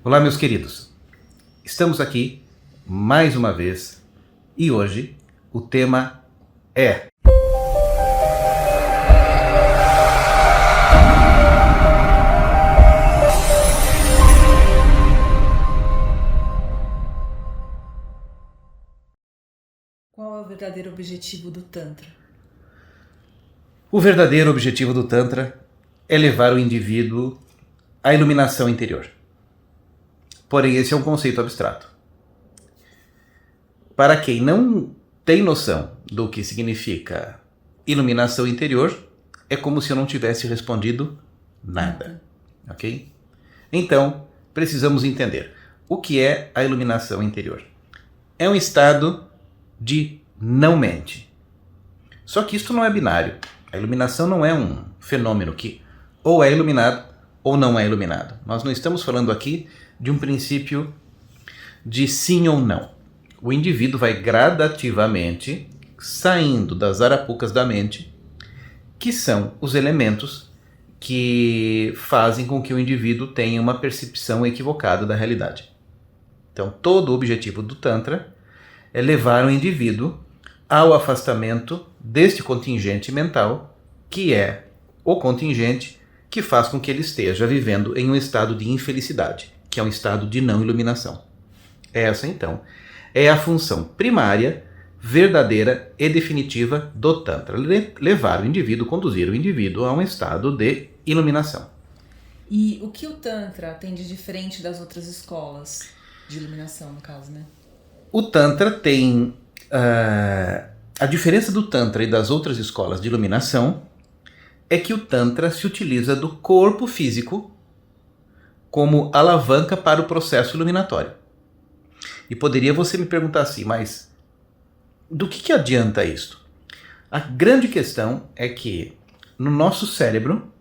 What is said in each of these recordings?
Olá, meus queridos. Estamos aqui mais uma vez e hoje o tema é qual é o verdadeiro objetivo do Tantra? o verdadeiro objetivo do Tantra é levar o indivíduo à iluminação interior. Porém, esse é um conceito abstrato. Para quem não tem noção do que significa iluminação interior, é como se eu não tivesse respondido nada. Ok? Então, precisamos entender o que é a iluminação interior. É um estado de não mente. Só que isso não é binário. A iluminação não é um fenômeno que ou é iluminado ou não é iluminado. Nós não estamos falando aqui de um princípio de sim ou não. O indivíduo vai gradativamente saindo das arapucas da mente, que são os elementos que fazem com que o indivíduo tenha uma percepção equivocada da realidade. Então, todo o objetivo do Tantra é levar o indivíduo ao afastamento deste contingente mental, que é o contingente que faz com que ele esteja vivendo em um estado de infelicidade, que é um estado de não iluminação. Essa, então, é a função primária, verdadeira e definitiva do Tantra. Levar o indivíduo, conduzir o indivíduo a um estado de iluminação. E o que o Tantra tem de diferente das outras escolas de iluminação, no caso, né? O Tantra tem... a diferença do Tantra e das outras escolas de iluminação é que o Tantra se utiliza do corpo físico como alavanca para o processo iluminatório. E poderia você me perguntar assim, mas do que adianta isto? A grande questão é que no nosso cérebro,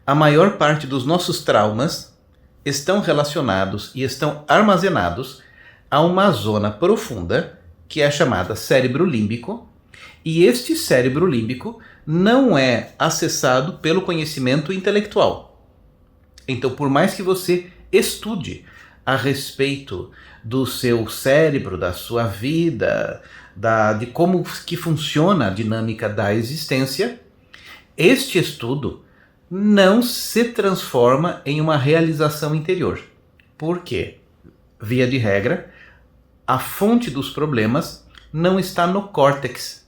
a maior parte dos nossos traumas estão relacionados e estão armazenados a uma zona profunda que é chamada cérebro límbico, e este cérebro límbico não é acessado pelo conhecimento intelectual. Então, por mais que você estude a respeito do seu cérebro, da sua vida, de como que funciona a dinâmica da existência, este estudo não se transforma em uma realização interior. Por quê? Via de regra, a fonte dos problemas não está no córtex.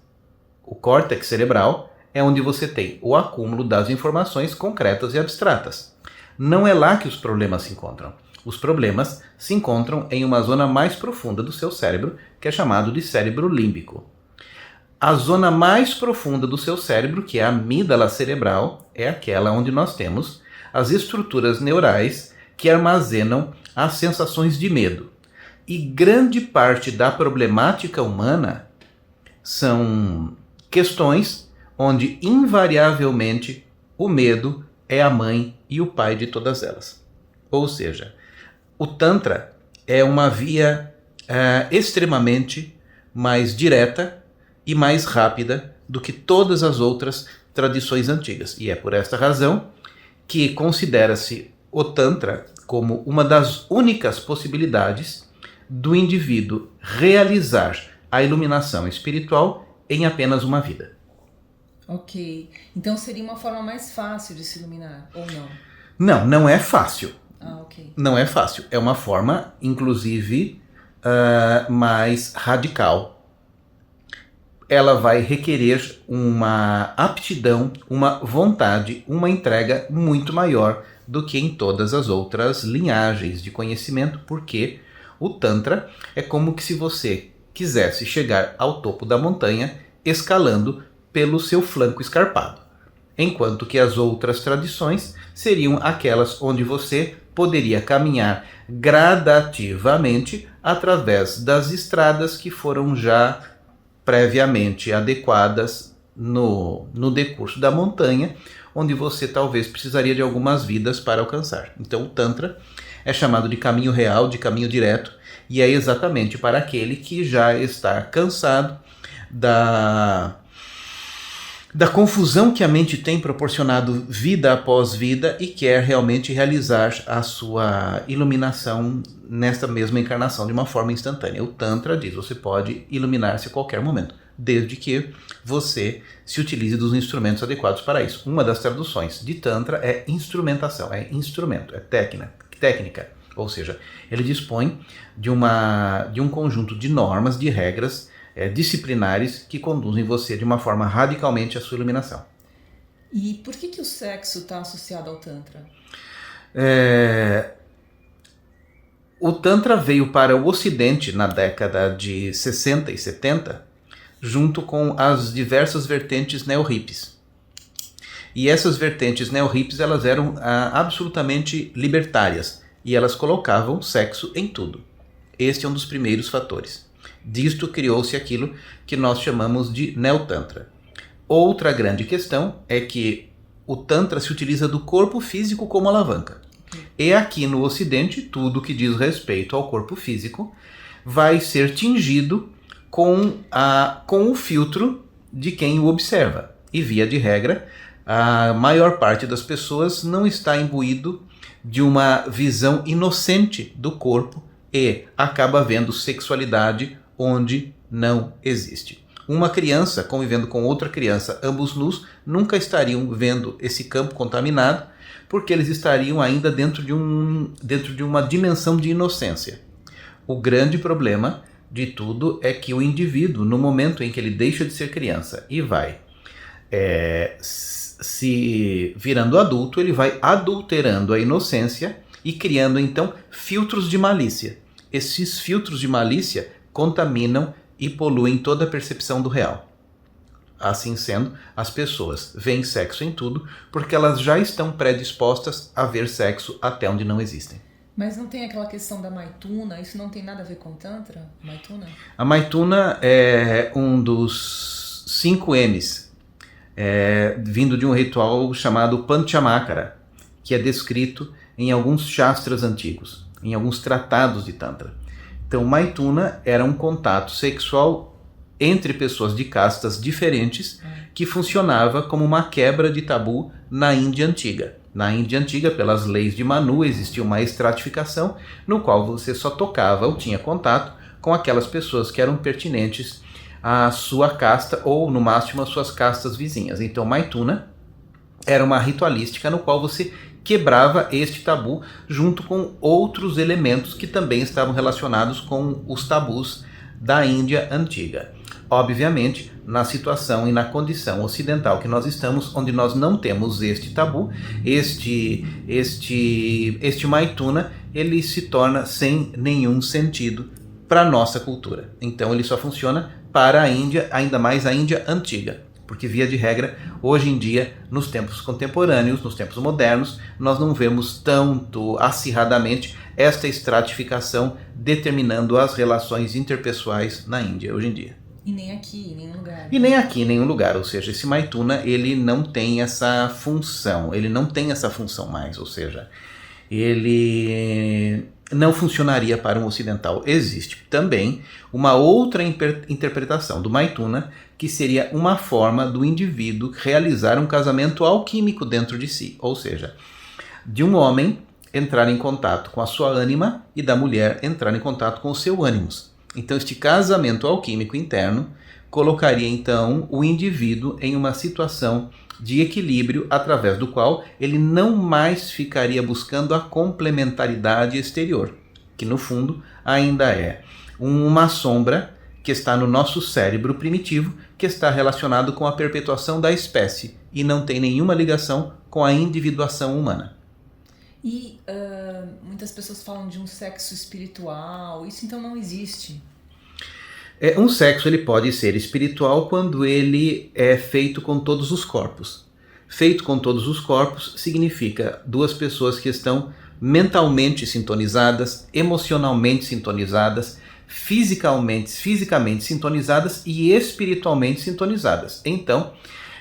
O córtex cerebral é onde você tem o acúmulo das informações concretas e abstratas. Não é lá que os problemas se encontram. Os problemas se encontram em uma zona mais profunda do seu cérebro, que é chamado de cérebro límbico. A zona mais profunda do seu cérebro, que é a amígdala cerebral, é aquela onde nós temos as estruturas neurais que armazenam as sensações de medo. E grande parte da problemática humana são questões onde invariavelmente o medo é a mãe e o pai de todas elas. Ou seja, o Tantra é uma via extremamente mais direta e mais rápida do que todas as outras tradições antigas. E é por esta razão que considera-se o Tantra como uma das únicas possibilidades do indivíduo realizar a iluminação espiritual em apenas uma vida. Ok. Então seria uma forma mais fácil de se iluminar, ou não? Não é fácil. Ok. Não é fácil. É uma forma, inclusive, mais radical. Ela vai requerer uma aptidão, uma vontade, uma entrega muito maior do que em todas as outras linhagens de conhecimento, porque o Tantra é como que se você quisesse chegar ao topo da montanha escalando pelo seu flanco escarpado, enquanto que as outras tradições seriam aquelas onde você poderia caminhar gradativamente através das estradas que foram já previamente adequadas no decurso da montanha, onde você talvez precisaria de algumas vidas para alcançar. Então o Tantra é chamado de caminho real, de caminho direto, e é exatamente para aquele que já está cansado da confusão que a mente tem proporcionado vida após vida e quer realmente realizar a sua iluminação nesta mesma encarnação de uma forma instantânea. O Tantra diz, você pode iluminar-se a qualquer momento, desde que você se utilize dos instrumentos adequados para isso. Uma das traduções de Tantra é instrumentação, é instrumento, é técnica. Ou seja, ele dispõe de um conjunto de normas, de regras disciplinares que conduzem você de uma forma radicalmente à sua iluminação. E por que o sexo está associado ao Tantra? O Tantra veio para o Ocidente na década de 60 e 70, junto com as diversas vertentes neo-hippies. E essas vertentes neo-hippies, elas eram absolutamente libertárias, e elas colocavam sexo em tudo. Este é um dos primeiros fatores. Disto criou-se aquilo que nós chamamos de Neo-Tantra. Outra grande questão é que o Tantra se utiliza do corpo físico como alavanca. E aqui no Ocidente, tudo que diz respeito ao corpo físico vai ser tingido com o filtro de quem o observa. E via de regra, a maior parte das pessoas não está imbuído de uma visão inocente do corpo e acaba vendo sexualidade onde não existe. Uma criança convivendo com outra criança, ambos nus, nunca estariam vendo esse campo contaminado, porque eles estariam ainda dentro de uma dimensão de inocência. O grande problema de tudo é que o indivíduo, no momento em que ele deixa de ser criança e vai se virando adulto, ele vai adulterando a inocência e criando então filtros de malícia. Esses filtros de malícia contaminam e poluem toda a percepção do real. Assim sendo, as pessoas veem sexo em tudo porque elas já estão predispostas a ver sexo até onde não existem. Mas não tem aquela questão da Maituna? Isso não tem nada a ver com Tantra? Maituna? A Maituna é um dos 5 M's, vindo de um ritual chamado Panchamakara, que é descrito em alguns shastras antigos, em alguns tratados de Tantra. Então, Maituna era um contato sexual entre pessoas de castas diferentes que funcionava como uma quebra de tabu na Índia Antiga. Na Índia Antiga, pelas leis de Manu, existia uma estratificação no qual você só tocava ou tinha contato com aquelas pessoas que eram pertinentes à sua casta ou, no máximo, às suas castas vizinhas. Então, Maituna era uma ritualística no qual você quebrava este tabu junto com outros elementos que também estavam relacionados com os tabus da Índia Antiga. Obviamente, na situação e na condição ocidental que nós estamos, onde nós não temos este tabu, este Maituna, ele se torna sem nenhum sentido para a nossa cultura. Então ele só funciona para a Índia, ainda mais a Índia Antiga. Porque, via de regra, hoje em dia, nos tempos contemporâneos, nos tempos modernos, nós não vemos tanto acirradamente esta estratificação determinando as relações interpessoais na Índia hoje em dia. E nem aqui, em nenhum lugar. E nem aqui, em nenhum lugar. Ou seja, esse Maituna, ele não tem essa função. Ele não tem essa função mais. Ou seja, ele não funcionaria para um ocidental. Existe também uma outra interpretação do Maituna, que seria uma forma do indivíduo realizar um casamento alquímico dentro de si. Ou seja, de um homem entrar em contato com a sua ânima e da mulher entrar em contato com o seu ânimos. Então, este casamento alquímico interno colocaria, então, o indivíduo em uma situação de equilíbrio através do qual ele não mais ficaria buscando a complementaridade exterior, que, no fundo, ainda é uma sombra que está no nosso cérebro primitivo, que está relacionado com a perpetuação da espécie e não tem nenhuma ligação com a individuação humana. E muitas pessoas falam de um sexo espiritual, isso então não existe? Um sexo ele pode ser espiritual quando ele é feito com todos os corpos. Feito com todos os corpos significa duas pessoas que estão mentalmente sintonizadas, emocionalmente sintonizadas, fisicamente sintonizadas e espiritualmente sintonizadas. Então,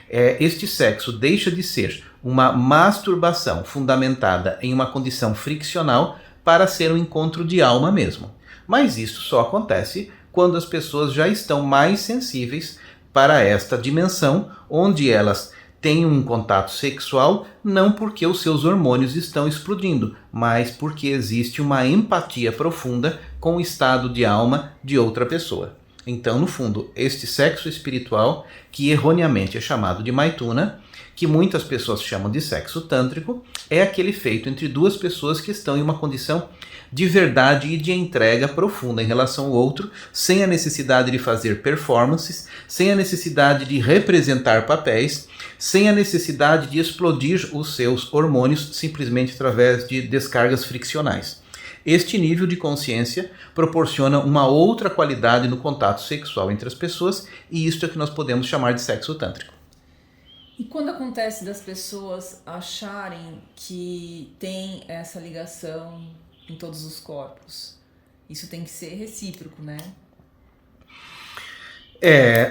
este sexo deixa de ser uma masturbação fundamentada em uma condição friccional para ser um encontro de alma mesmo. Mas isso só acontece quando as pessoas já estão mais sensíveis para esta dimensão, onde elas têm um contato sexual, não porque os seus hormônios estão explodindo, mas porque existe uma empatia profunda com o estado de alma de outra pessoa. Então, no fundo, este sexo espiritual, que erroneamente é chamado de Maituna, que muitas pessoas chamam de sexo tântrico, é aquele feito entre duas pessoas que estão em uma condição de verdade e de entrega profunda em relação ao outro, sem a necessidade de fazer performances, sem a necessidade de representar papéis, sem a necessidade de explodir os seus hormônios simplesmente através de descargas friccionais. Este nível de consciência proporciona uma outra qualidade no contato sexual entre as pessoas, e isto é que nós podemos chamar de sexo tântrico. E quando acontece das pessoas acharem que tem essa ligação em todos os corpos, isso tem que ser recíproco, né?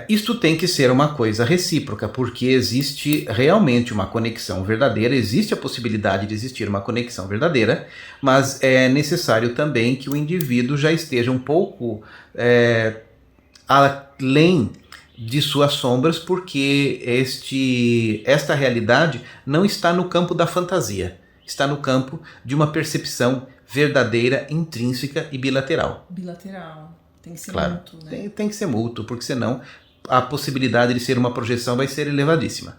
Isto tem que ser uma coisa recíproca, porque existe realmente uma conexão verdadeira, existe a possibilidade de existir uma conexão verdadeira, mas é necessário também que o indivíduo já esteja um pouco além de suas sombras, porque esta realidade não está no campo da fantasia, está no campo de uma percepção verdadeira, intrínseca e bilateral. Bilateral. Tem que ser claro, mútuo, né? Tem que ser mútuo, porque senão a possibilidade de ser uma projeção vai ser elevadíssima.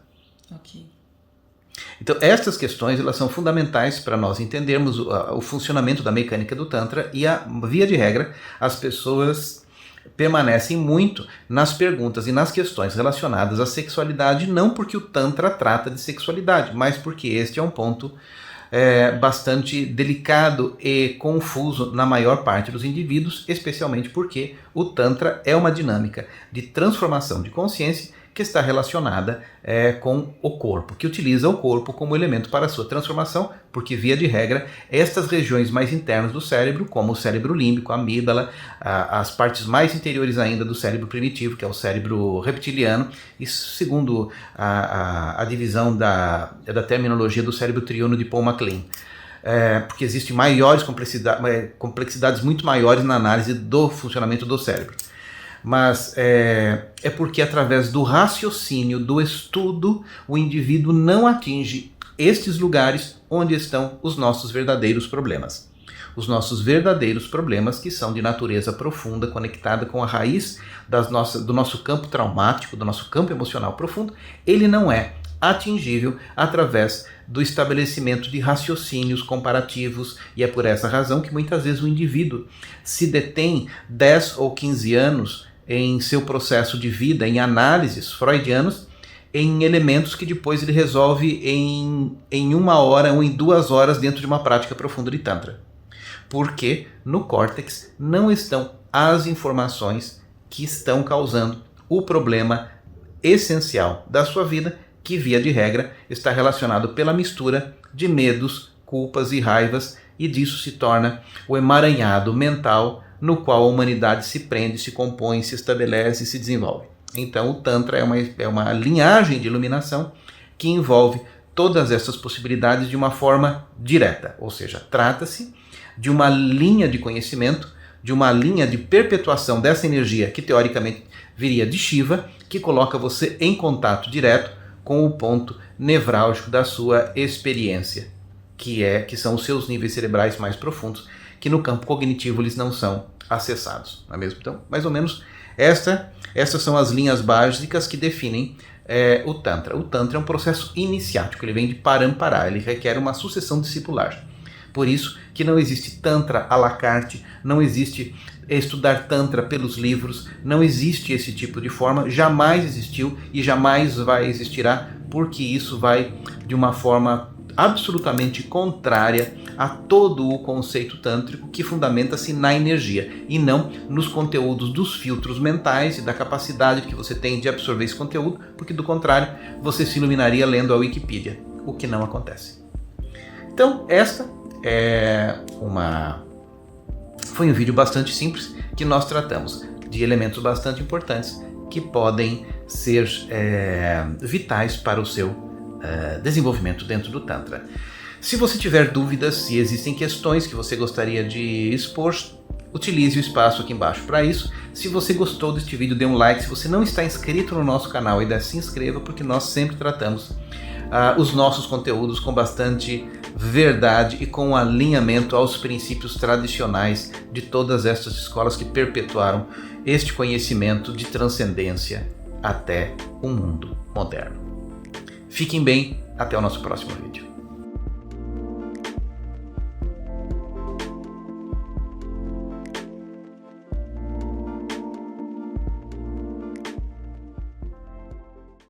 Ok. Então, estas questões elas são fundamentais para nós entendermos o funcionamento da mecânica do Tantra, e, via de regra, as pessoas permanecem muito nas perguntas e nas questões relacionadas à sexualidade, não porque o Tantra trata de sexualidade, mas porque este é um ponto bastante delicado e confuso na maior parte dos indivíduos, especialmente porque o Tantra é uma dinâmica de transformação de consciência que está relacionada com o corpo, que utiliza o corpo como elemento para a sua transformação, porque, via de regra, estas regiões mais internas do cérebro, como o cérebro límbico, a amígdala, as partes mais interiores ainda do cérebro primitivo, que é o cérebro reptiliano, isso segundo a divisão da terminologia do cérebro triuno de Paul MacLean. Porque existem complexidades muito maiores na análise do funcionamento do cérebro. Mas é porque através do raciocínio, do estudo, o indivíduo não atinge estes lugares onde estão os nossos verdadeiros problemas. Os nossos verdadeiros problemas, que são de natureza profunda, conectada com a raiz do nosso campo traumático, do nosso campo emocional profundo, ele não é atingível através do estabelecimento de raciocínios comparativos, e é por essa razão que muitas vezes o indivíduo se detém 10 ou 15 anos em seu processo de vida, em análises freudianos, em elementos que depois ele resolve em 1 hora ou em 2 horas dentro de uma prática profunda de Tantra. Porque no córtex não estão as informações que estão causando o problema essencial da sua vida, que, via de regra, está relacionado pela mistura de medos, culpas e raivas, e disso se torna o emaranhado mental no qual a humanidade se prende, se compõe, se estabelece e se desenvolve. Então o Tantra é uma linhagem de iluminação que envolve todas essas possibilidades de uma forma direta, ou seja, trata-se de uma linha de conhecimento, de uma linha de perpetuação dessa energia que teoricamente viria de Shiva, que coloca você em contato direto com o ponto nevrálgico da sua experiência, que são os seus níveis cerebrais mais profundos, que no campo cognitivo eles não são acessados, não é mesmo? Então, mais ou menos, essas são as linhas básicas que definem o Tantra. O Tantra é um processo iniciático, ele vem de Parampara, ele requer uma sucessão discipular. Por isso que não existe Tantra à la carte, não existe estudar Tantra pelos livros, não existe esse tipo de forma, jamais existiu e jamais vai existirá, porque isso vai de uma forma absolutamente contrária a todo o conceito tântrico, que fundamenta-se na energia e não nos conteúdos dos filtros mentais e da capacidade que você tem de absorver esse conteúdo, porque do contrário você se iluminaria lendo a Wikipedia, o que não acontece. Então esta foi um vídeo bastante simples que nós tratamos de elementos bastante importantes que podem ser vitais para o seu desenvolvimento dentro do Tantra. Se você tiver dúvidas, se existem questões que você gostaria de expor, utilize o espaço aqui embaixo para isso. Se você gostou deste vídeo, dê um like. Se você não está inscrito no nosso canal, ainda se inscreva, porque nós sempre tratamos os nossos conteúdos com bastante verdade e com alinhamento aos princípios tradicionais de todas estas escolas que perpetuaram este conhecimento de transcendência até o mundo moderno. Fiquem bem, até o nosso próximo vídeo.